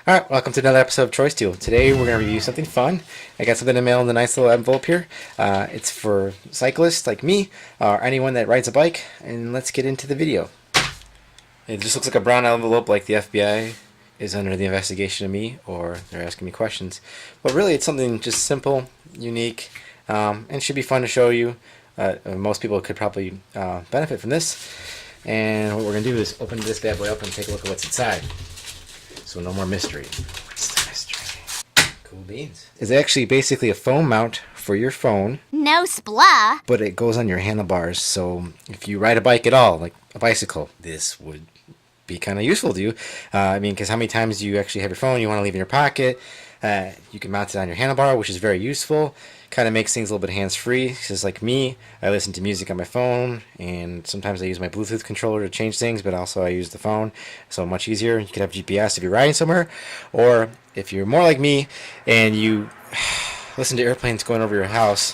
Alright, welcome to another episode of TroysTube. Today we're going to review something fun. I got something to mail in the nice little envelope here. It's for cyclists like me, or anyone that rides a bike, and let's get into the video. It just looks like a brown envelope like the FBI is under the investigation of me, or they're asking me questions. But really it's something just simple, unique, and should be fun to show you. Most people could probably benefit from this. And what we're going to do is open this bad boy up and take a look at what's inside. So no more mystery. What's the mystery? Cool beans. It's actually basically a phone mount for your phone. No splah. But it goes on your handlebars. So if you ride a bike at all, like a bicycle, this would be kind of useful to you. Because how many times do you actually have your phone you want to leave in your pocket? You can mount it on your handlebar, which is very useful. Kind of makes things a little bit hands-free. Because like me, I listen to music on my phone, and sometimes I use my Bluetooth controller to change things, but also I use the phone, so much easier. You can have GPS if you're riding somewhere, or if you're more like me and you listen to airplanes going over your house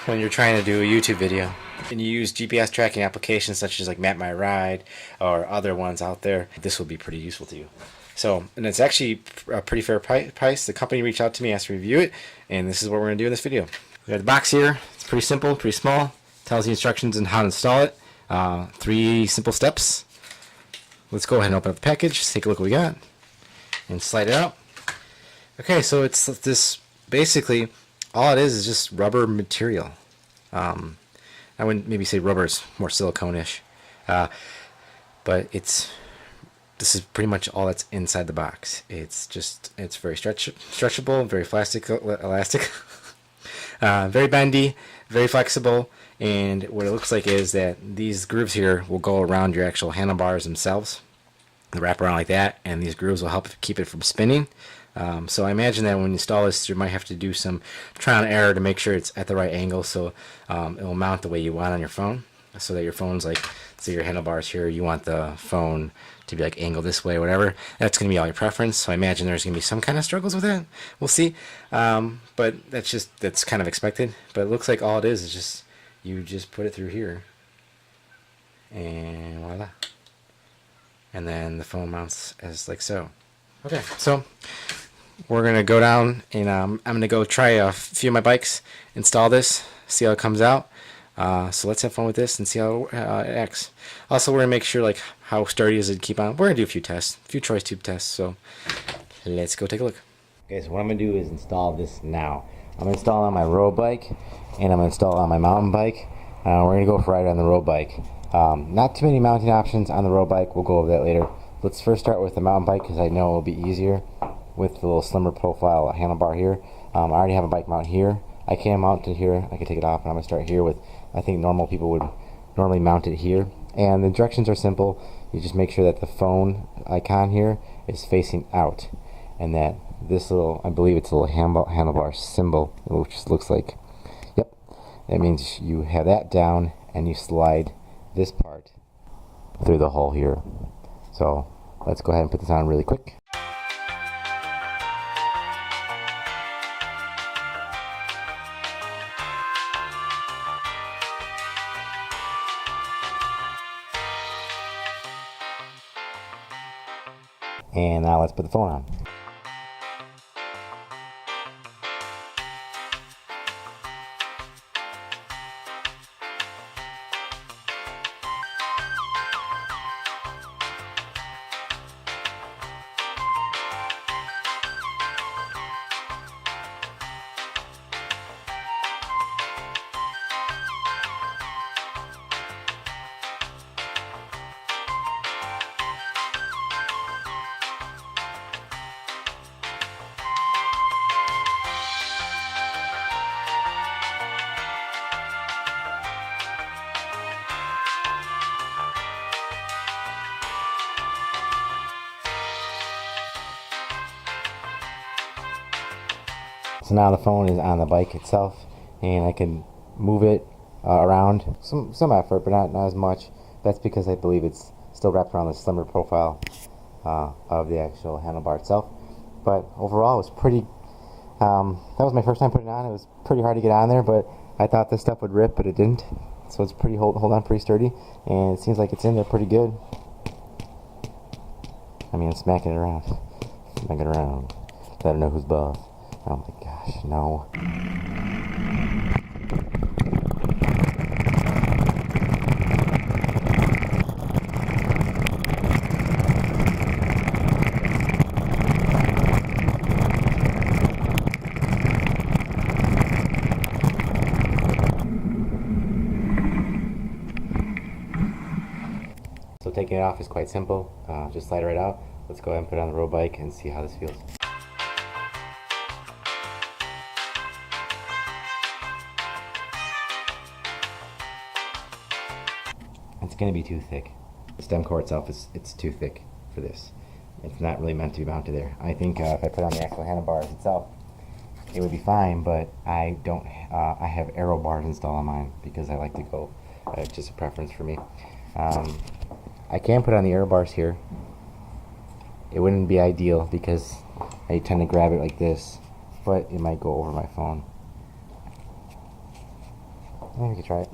when you're trying to do a YouTube video, and you use GPS tracking applications such as like Map My Ride or other ones out there, this will be pretty useful to you. So, and it's actually a pretty fair price. The company reached out to me, asked to review it, and this is what we're going to do in this video. We got the box here. It's pretty simple, pretty small. Tells the instructions on how to install it. 3 simple steps. Let's go ahead and open up the package. Let's take a look what we got and slide it out. Okay, so it's this, basically all it is just rubber material. I wouldn't maybe say rubber, is more silicone-ish, but this is pretty much all that's inside the box. It's very stretchable, very elastic, very bendy, very flexible, and what it looks like is that these grooves here will go around your actual handlebars themselves. They wrap around like that, and these grooves will help keep it from spinning. So I imagine that when you install this, you might have to do some trial and error to make sure it's at the right angle, so it will mount the way you want on your phone, so that your phone's like, say your handlebars here, you want the phone to be like angled this way or whatever. That's going to be all your preference, so I imagine there's going to be some kind of struggles with that. We'll see. But that's kind of expected. But it looks like all it is just, you just put it through here, and voila. And then the phone mounts as like so. Okay, so we're going to go down, and I'm going to go try a few of my bikes, install this, see how it comes out. So let's have fun with this and see how it acts. Also, we're going to make sure like how sturdy is it to keep on. We're going to do a few tests, a few TroysTube tests, so let's go take a look. Okay, so what I'm going to do is install this now. I'm going to install it on my road bike, and I'm going to install it on my mountain bike. We're going to go for a ride on the road bike. Not too many mounting options on the road bike. We'll go over that later. Let's first start with the mountain bike because I know it will be easier with the little slimmer profile handlebar here. I already have a bike mount here. I can mount it here. I can take it off, and I'm going to start here with, I think normal people would normally mount it here. And the directions are simple. You just make sure that the phone icon here is facing out, and that this little, I believe it's a little handlebar symbol, which looks like, yep, that means you have that down, and you slide this part through the hole here. So let's go ahead and put this on really quick. And now let's put the phone on. So now the phone is on the bike itself, and I can move it around. Some effort, but not as much. That's because I believe it's still wrapped around the slimmer profile of the actual handlebar itself. But overall, it was pretty. That was my first time putting it on. It was pretty hard to get on there, but I thought this stuff would rip, but it didn't. So it's pretty hold on pretty sturdy, and it seems like it's in there pretty good. I mean, I'm smacking it around. Smack it around. Let her know who's boss. Oh my gosh, no. So taking it off is quite simple. Just slide it right out. Let's go ahead and put it on the road bike and see how this feels. It's going to be too thick. The stem core itself it's too thick for this. It's not really meant to be mounted there. I think if I put on the actual handlebars itself, it would be fine, but I don't. I have arrow bars installed on mine because I like to go. It's just a preference for me. I can put on the arrow bars here. It wouldn't be ideal because I tend to grab it like this, but it might go over my phone. Maybe we could try it.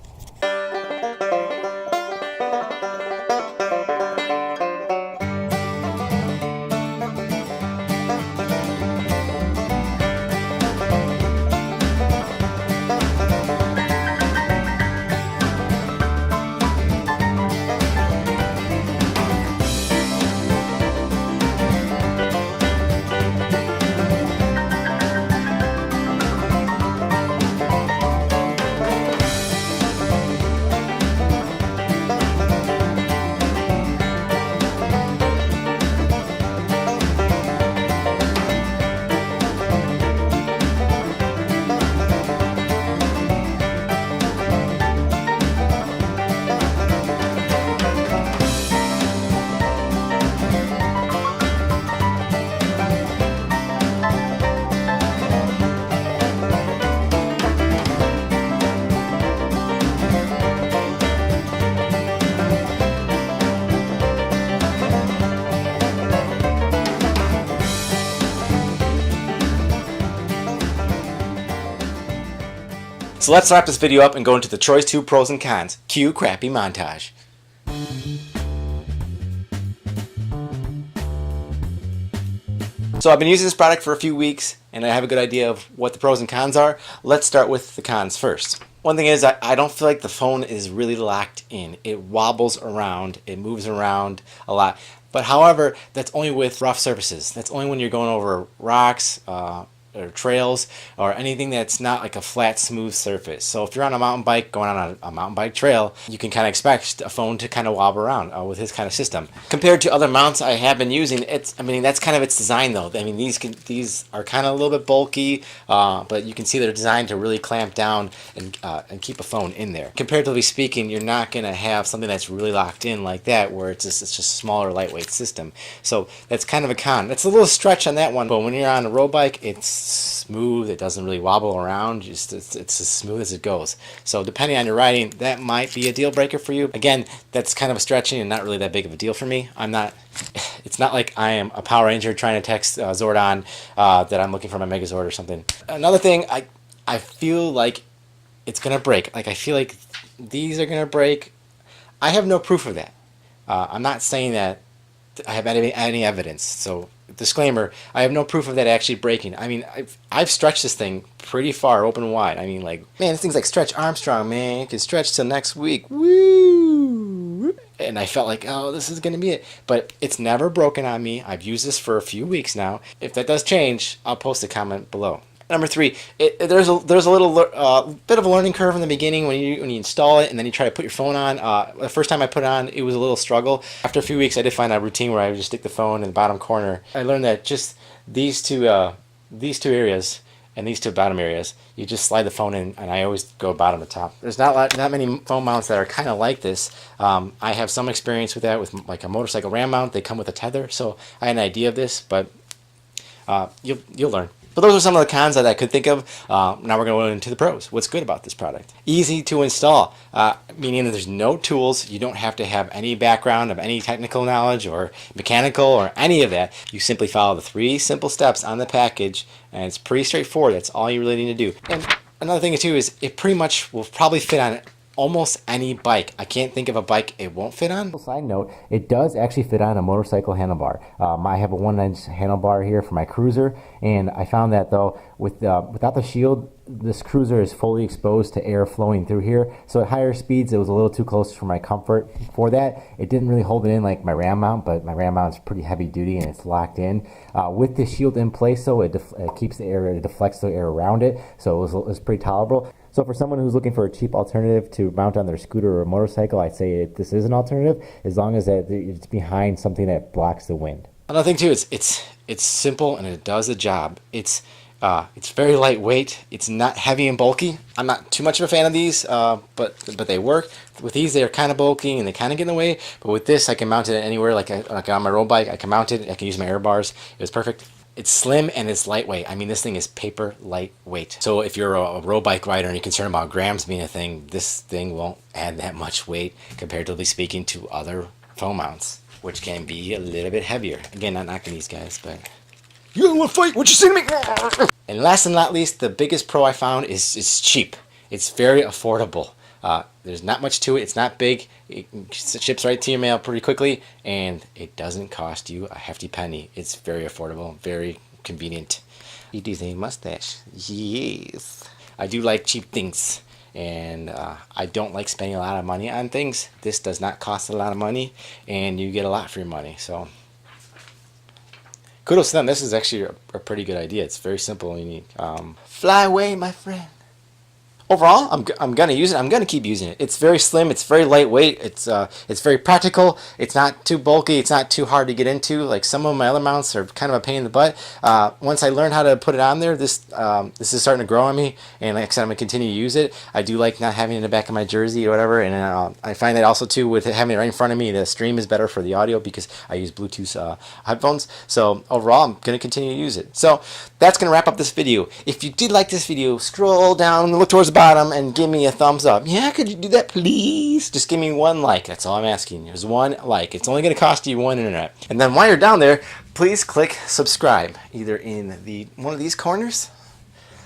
So let's wrap this video up and go into the TroysTube pros and cons. Cue crappy montage. So I've been using this product for a few weeks and I have a good idea of what the pros and cons are. Let's start with the cons first. One thing is I don't feel like the phone is really locked in. It wobbles around, it moves around a lot. But however, that's only with rough surfaces. That's only when you're going over rocks, or trails, or anything that's not like a flat, smooth surface. So if you're on a mountain bike, going on a mountain bike trail, you can kind of expect a phone to kind of wobble around with this kind of system. Compared to other mounts I have been using, I mean, that's kind of its design though. I mean, these are kind of a little bit bulky, but you can see they're designed to really clamp down and keep a phone in there. Comparatively speaking, you're not going to have something that's really locked in like that, where it's just a smaller, lightweight system. So that's kind of a con. It's a little stretch on that one, but when you're on a road bike, it's smooth. It doesn't really wobble around. It's as smooth as it goes. So depending on your riding, that might be a deal breaker for you. Again, that's kind of a stretching and not really that big of a deal for me. It's not like I am a Power Ranger trying to text Zordon that I'm looking for my Megazord or something. Another thing, I feel like it's gonna break. Like I feel like these are gonna break. I have no proof of that. I'm not saying that I have any evidence. So disclaimer, I have no proof of that actually breaking. I mean, I've stretched this thing pretty far, open and wide. I mean, like, man, this thing's like Stretch Armstrong, man. It can stretch till next week. Woo! And I felt like, oh, this is going to be it. But it's never broken on me. I've used this for a few weeks now. If that does change, I'll post a comment below. Number 3, there's a little bit of a learning curve in the beginning when you install it and then you try to put your phone on. The first time I put it on, it was a little struggle. After a few weeks, I did find a routine where I would just stick the phone in the bottom corner. I learned that just these two areas and these two bottom areas, you just slide the phone in, and I always go bottom to top. There's not many phone mounts that are kind of like this. I have some experience with that with like a motorcycle RAM mount. They come with a tether, so I had an idea of this, but you'll learn. But those are some of the cons that I could think of. Now we're going to go into the pros. What's good about this product? Easy to install, meaning that there's no tools. You don't have to have any background of any technical knowledge or mechanical or any of that. You simply follow the 3 simple steps on the package, and it's pretty straightforward. That's all you really need to do. And another thing too is it pretty much will probably fit on almost any bike. I can't think of a bike it won't fit on. Side note, it does actually fit on a motorcycle handlebar. I have a 1-inch handlebar here for my cruiser, and I found that though without the shield, this cruiser is fully exposed to air flowing through here. So at higher speeds, it was a little too close for my comfort. For that, it didn't really hold it in like my ram mount, but my ram mount is pretty heavy duty and it's locked in. With the shield in place, so it keeps the air, it deflects the air around it, so it was pretty tolerable. So for someone who's looking for a cheap alternative to mount on their scooter or motorcycle, I'd say this is an alternative, as long as it's behind something that blocks the wind. Another thing too, it's simple and it does the job. It's very lightweight. It's not heavy and bulky. I'm not too much of a fan of these, but they work. With these, they're kind of bulky and they kind of get in the way. But with this, I can mount it anywhere. Like on my road bike, I can mount it. I can use my air bars. It was perfect. It's slim and it's lightweight. I mean, this thing is paper lightweight. So if you're a road bike rider and you're concerned about grams being a thing, this thing won't add that much weight comparatively speaking to other phone mounts, which can be a little bit heavier. Again, not knocking these guys, but you don't want to fight? What you say to me? And last and not least, the biggest pro I found is it's cheap. It's very affordable. There's not much to it. It's not big. It ships right to your mail pretty quickly, and it doesn't cost you a hefty penny. It's very affordable, very convenient. You do a mustache. Yes. I do like cheap things, and I don't like spending a lot of money on things. This does not cost a lot of money, and you get a lot for your money. So kudos to them. This is actually a pretty good idea. It's very simple and unique. Fly away, my friend. Overall, I'm gonna use it. I'm gonna keep using it. It's very slim. It's very lightweight. It's very practical. It's not too bulky. It's not too hard to get into. Like some of my other mounts are kind of a pain in the butt. Once I learn how to put it on there, this is starting to grow on me. And like I said, I'm gonna continue to use it. I do like not having it in the back of my jersey or whatever. And I find that also too with having it right in front of me, the stream is better for the audio because I use Bluetooth headphones. So overall, I'm gonna continue to use it. So that's gonna wrap up this video. If you did like this video, scroll down and look towards the bottom and give me a thumbs up. Yeah, could you do that, please? Just give me one like. That's all I'm asking. There's one like. It's only going to cost you one internet. And then while you're down there, please click subscribe, either in one of these corners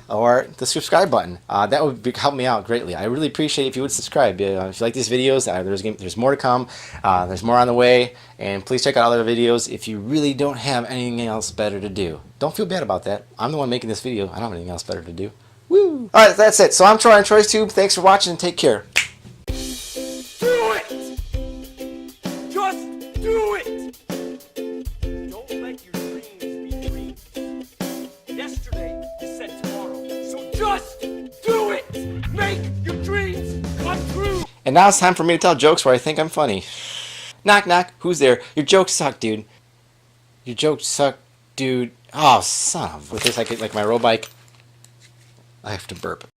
or the subscribe button. That would help me out greatly. I really appreciate it if you would subscribe. If you like these videos, there's more to come. There's more on the way. And please check out other videos if you really don't have anything else better to do. Don't feel bad about that. I'm the one making this video. I don't have anything else better to do. Woo! Alright, that's it. So I'm Troy on TroysTube. Thanks for watching and take care. Do it! Just do it! Don't let your dreams be dreams. Yesterday you said tomorrow. So just do it! Make your dreams come true! And now it's time for me to tell jokes where I think I'm funny. Knock knock. Who's there? Your jokes suck, dude. Your jokes suck, dude. Oh, son of... With this, like my road bike, I have to burp.